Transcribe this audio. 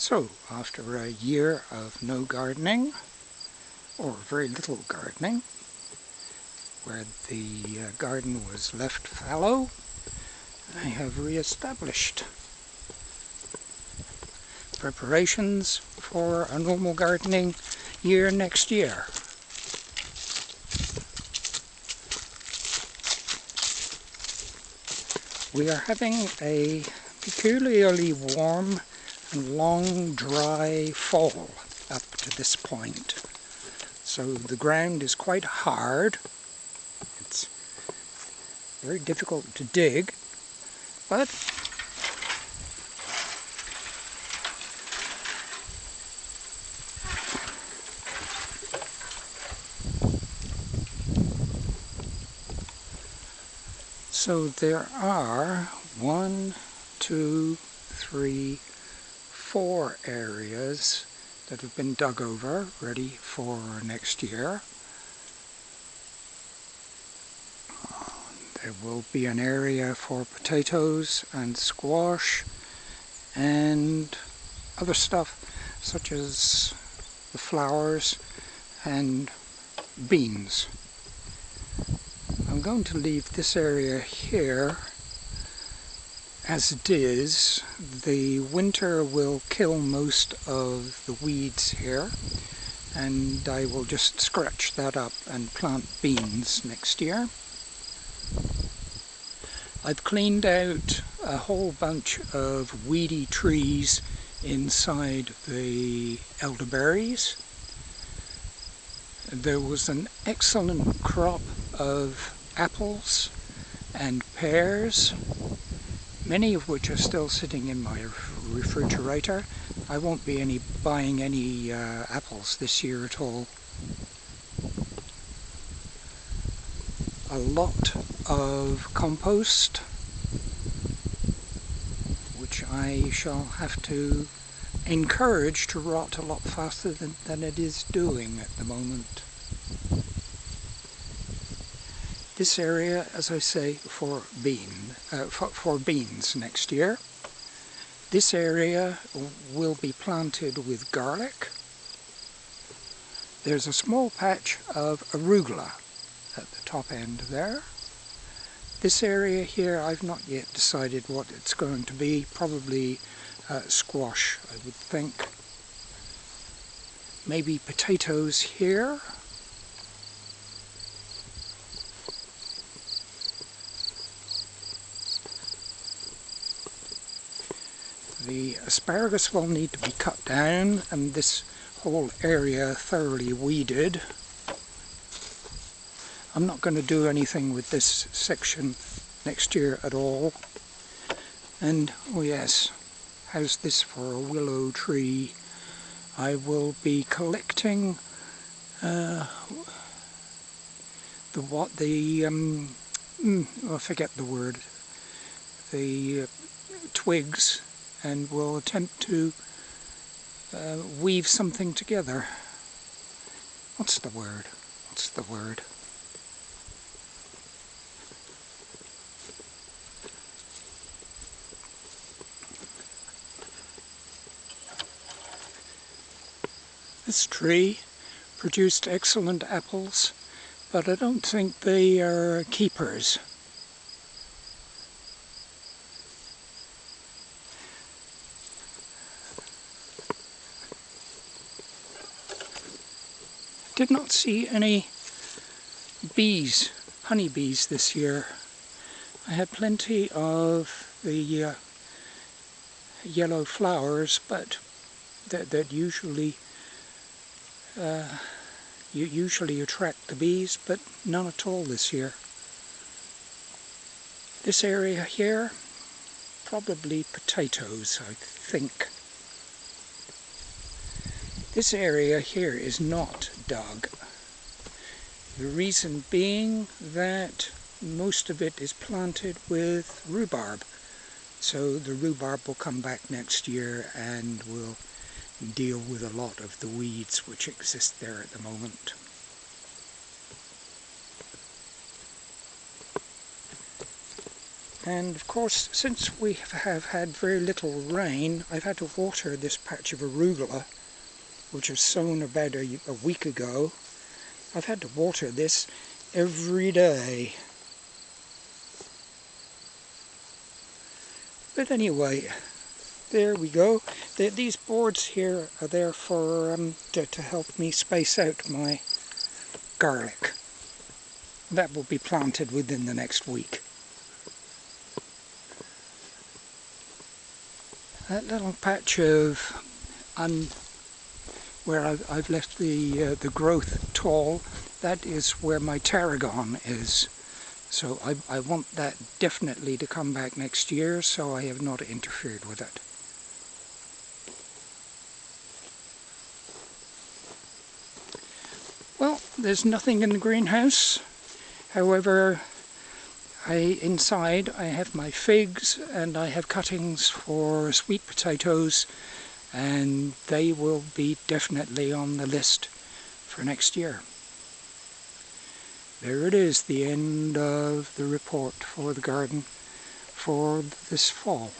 So, after a year of no gardening, or very little gardening, where the garden was left fallow, I have re-established preparations for a normal gardening year next year. We are having a peculiarly warm and long, dry fall up to this point. So the ground is quite hard. It's very difficult to dig, but so there are 1, 2, 3, 4 areas that have been dug over, ready for next year. There will be an area for potatoes and squash and other stuff such as the flowers and beans. I'm going to leave this area here as it is. The winter will kill most of the weeds here, and I will just scratch that up and plant beans next year. I've cleaned out a whole bunch of weedy trees inside the elderberries. There was an excellent crop of apples and pears, many of which are still sitting in my refrigerator. I won't be buying any apples this year at all. A lot of compost, which I shall have to encourage to rot a lot faster than it is doing at the moment. This area, as I say, for beans next year. This area will be planted with garlic. There's a small patch of arugula at the top end there. This area here, I've not yet decided what it's going to be. Probably squash, I would think. Maybe potatoes here. The asparagus will need to be cut down and this whole area thoroughly weeded. I'm not going to do anything with this section next year at all. And, oh yes, how's this for a willow tree? I will be collecting I forget the word, the twigs, and will attempt to weave something together. What's the word? This tree produced excellent apples, but I don't think they are keepers. Did not see any bees, honeybees this year. I had plenty of the yellow flowers, but that usually attract the bees, but none at all this year. This area here, probably potatoes, I think. This area here is not dug. The reason being that most of it is planted with rhubarb. So the rhubarb will come back next year and will deal with a lot of the weeds which exist there at the moment. And of course, since we have had very little rain, I've had to water this patch of arugula, which was sown about a week ago. I've had to water this every day. But anyway, there we go. These boards here are there for to help me space out my garlic. That will be planted within the next week. That little patch of where I've left the growth tall, that is where my tarragon is. So I want that definitely to come back next year, so I have not interfered with it. Well, there's nothing in the greenhouse. However, inside I have my figs and I have cuttings for sweet potatoes, and they will be definitely on the list for next year. There it is, the end of the report for the garden for this fall.